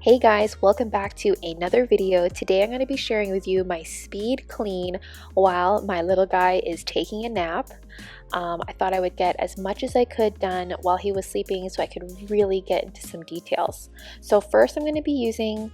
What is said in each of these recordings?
Hey guys, welcome back to another video. Today I'm going to be sharing with you my speed clean while my little guy is taking a nap. I thought I would get as much as I could done while he was sleeping so I could really get into some details. So first I'm going to be using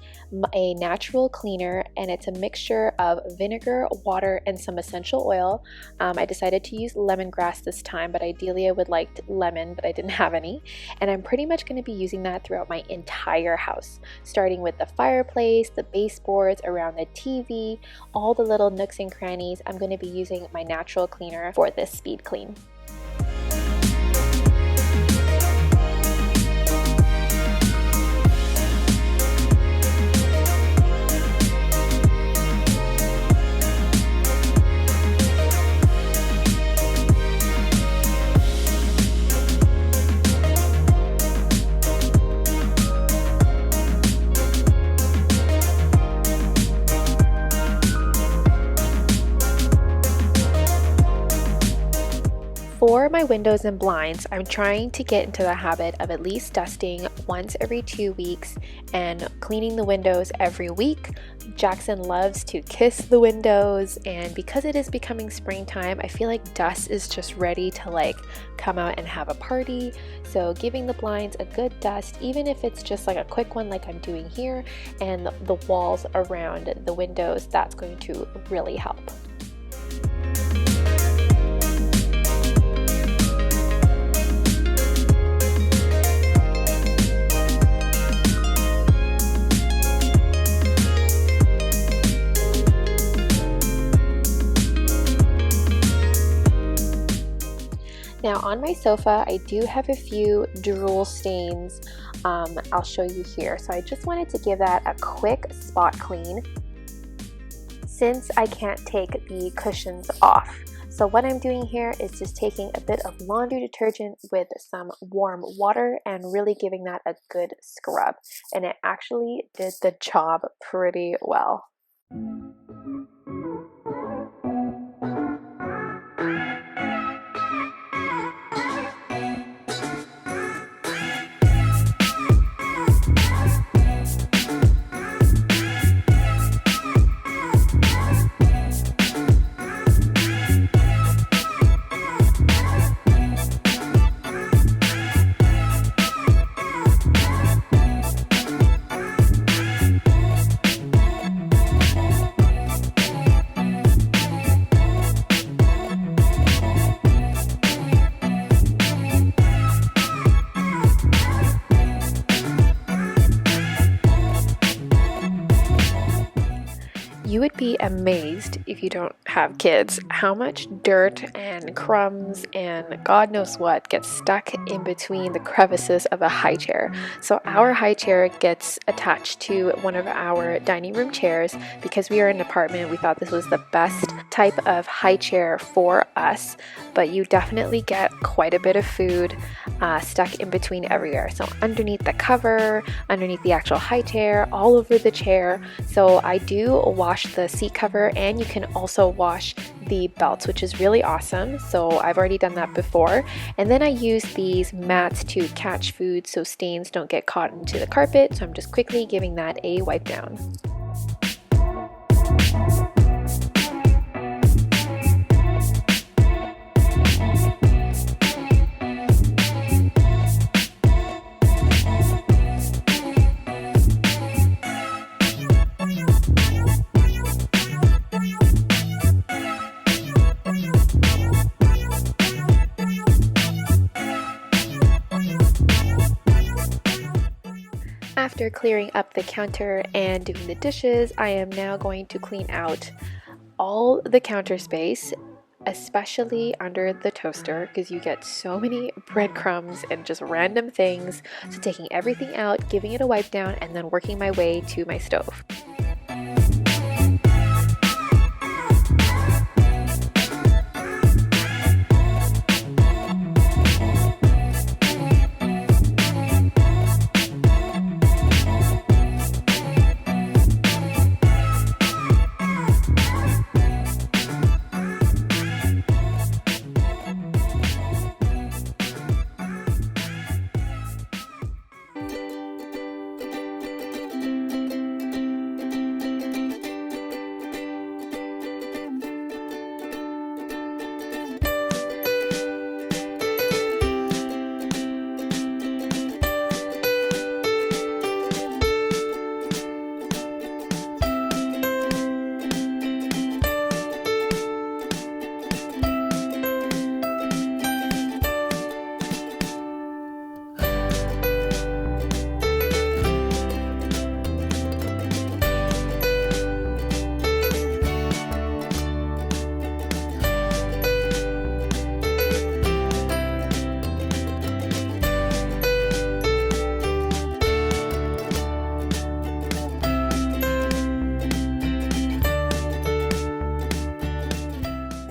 a natural cleaner, and it's a mixture of vinegar, water, and some essential oil. I decided to use lemongrass this time, but ideally I would like lemon, but I didn't have any. And I'm pretty much going to be using that throughout my entire house, starting with the fireplace, the baseboards, around the TV, all the little nooks and crannies. I'm going to be using my natural cleaner for this speed clean. For my windows and blinds, I'm trying to get into the habit of at least dusting once every 2 weeks and cleaning the windows every week. Jackson loves to kiss the windows, and because it is becoming springtime, I feel like dust is just ready to come out and have a party. So giving the blinds a good dust, even if it's just like a quick one like I'm doing here, and the walls around the windows, that's going to really help. Now on my sofa, I do have a few drool stains. I'll show you here. So I just wanted to give that a quick spot clean since I can't take the cushions off. So what I'm doing here is just taking a bit of laundry detergent with some warm water and really giving that a good scrub. And it actually did the job pretty well. You would be amazed, if you don't have kids, how much dirt and crumbs and God knows what gets stuck in between the crevices of a high chair. So our high chair gets attached to one of our dining room chairs. Because we are in an apartment, we thought this was the best type of high chair for us, but you definitely get quite a bit of food stuck in between everywhere. So underneath the cover, underneath the actual high chair, all over the chair. So I do wash the seat cover, and you can also wash the belts, which is really awesome. So I've already done that before. And then I use these mats to catch food so stains don't get caught into the carpet. So I'm just quickly giving that a wipe down. After clearing up the counter and doing the dishes, I am now going to clean out all the counter space, especially under the toaster, because you get so many breadcrumbs and just random things. So taking everything out, giving it a wipe down, and then working my way to my stove.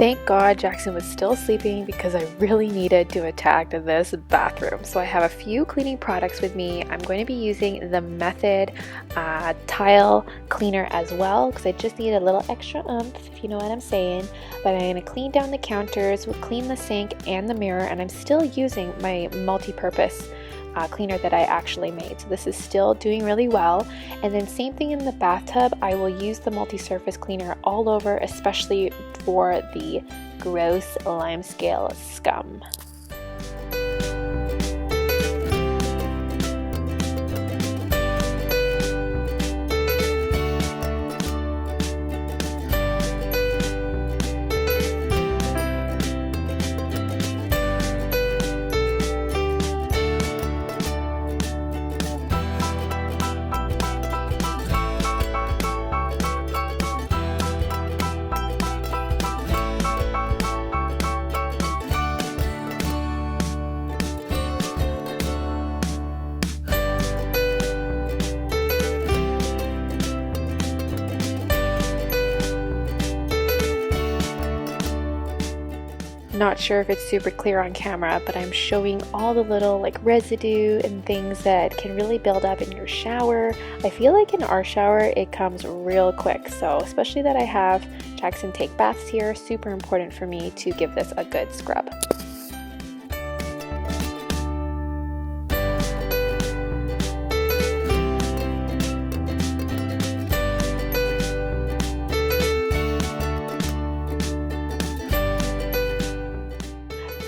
Thank God Jackson was still sleeping because I really needed to attack this bathroom. So I have a few cleaning products with me. I'm going to be using the Method tile cleaner as well because I just need a little extra oomph, if you know what I'm saying. But I'm going to clean down the counters, we'll clean the sink and the mirror, and I'm still using my multi-purpose cleaner that I actually made. So this is still doing really well. And then same thing in the bathtub, I will use the multi-surface cleaner all over, especially for the gross limescale scum. Not sure if it's super clear on camera, but I'm showing all the little like residue and things that can really build up in your shower. I feel like in our shower it comes real quick, so especially that I have Jackson take baths here, super important for me to give this a good scrub.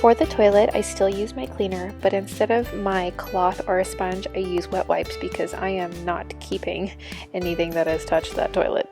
For the toilet, I still use my cleaner, but instead of my cloth or a sponge, I use wet wipes because I am not keeping anything that has touched that toilet.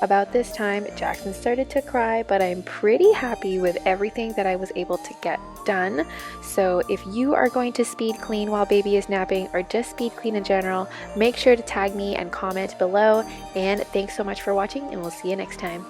About this time, Jackson started to cry, but I'm pretty happy with everything that I was able to get done. So if you are going to speed clean while baby is napping or just speed clean in general, make sure to tag me and comment below. And thanks so much for watching, and we'll see you next time.